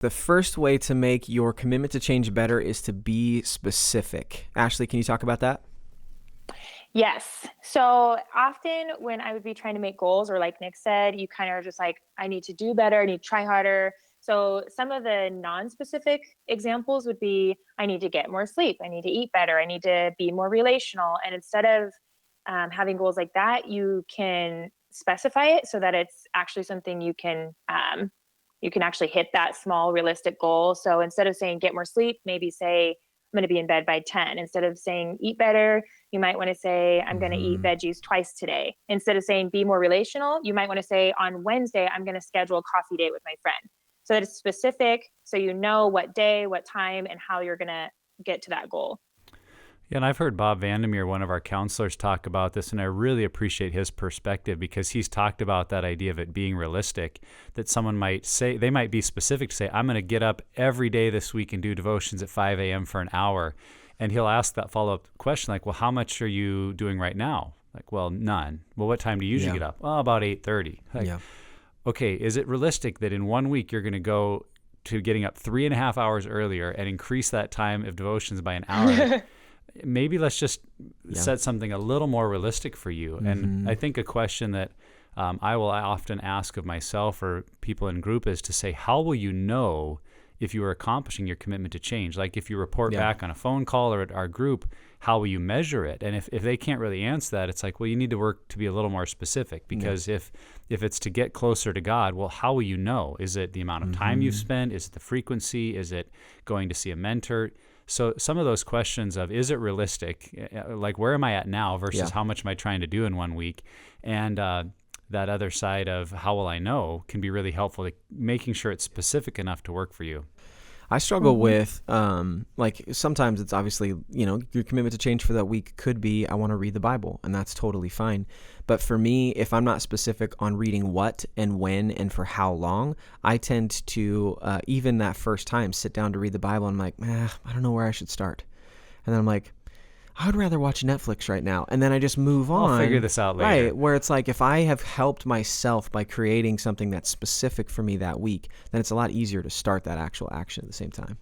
The first way to make your commitment to change better is to be specific. Ashley, can you talk about that? Yes. So often when I would be trying to make goals, or like Nick said, you kind of are just like, I need to do better, I need to try harder. So some of the non-specific examples would be, I need to get more sleep, I need to eat better, I need to be more relational. And instead of having goals like that, you can specify it so that it's actually something you can actually hit that small realistic goal. So instead of saying get more sleep, maybe say I'm going to be in bed by 10. Instead of saying eat better, you might want to say I'm going to eat Mm-hmm. veggies twice today. Instead of saying be more relational, you might want to say on Wednesday I'm going to schedule a coffee date with my friend. So that it's specific, so you know what day, what time, and how you're going to get to that goal. Yeah, and I've heard Bob Vandermeer, one of our counselors, talk about this, and I really appreciate his perspective because he's talked about that idea of it being realistic, that someone might say, they might be specific to say, I'm going to get up every day this week and do devotions at 5 a.m. for an hour. And he'll ask that follow-up question like, well, how much are you doing right now? Like, well, none. Well, what time do you usually Yeah. get up? Well, about 8:30. Like, Yeah. okay, is it realistic that in 1 week you're going to go to getting up 3.5 hours earlier and increase that time of devotions by an hour? Maybe let's just Yeah. set something a little more realistic for you. And I think a question that I will often ask of myself or people in group is to say, how will you know if you are accomplishing your commitment to change? Like if you report Yeah. back on a phone call or at our group, how will you measure it? And if they can't really answer that, it's like, well, you need to work to be a little more specific, because if it's to get closer to God, well, how will you know? Is it the amount of time you've spent? Is it the frequency? Is it going to see a mentor? So some of those questions of, is it realistic? Like, where am I at now versus Yeah. how much am I trying to do in 1 week? And that other side of how will I know can be really helpful, like making sure it's specific enough to work for you. I struggle with, like, sometimes it's obviously, your commitment to change for that week could be, I want to read the Bible, and that's totally fine. But for me, if I'm not specific on reading what and when and for how long, I tend to, even that first time, sit down to read the Bible, and I'm like, I don't know where I should start. And then I'm like, I would rather watch Netflix right now. And then I just move on. I'll figure this out later. Right, where it's like, if I have helped myself by creating something that's specific for me that week, then it's a lot easier to start that actual action at the same time.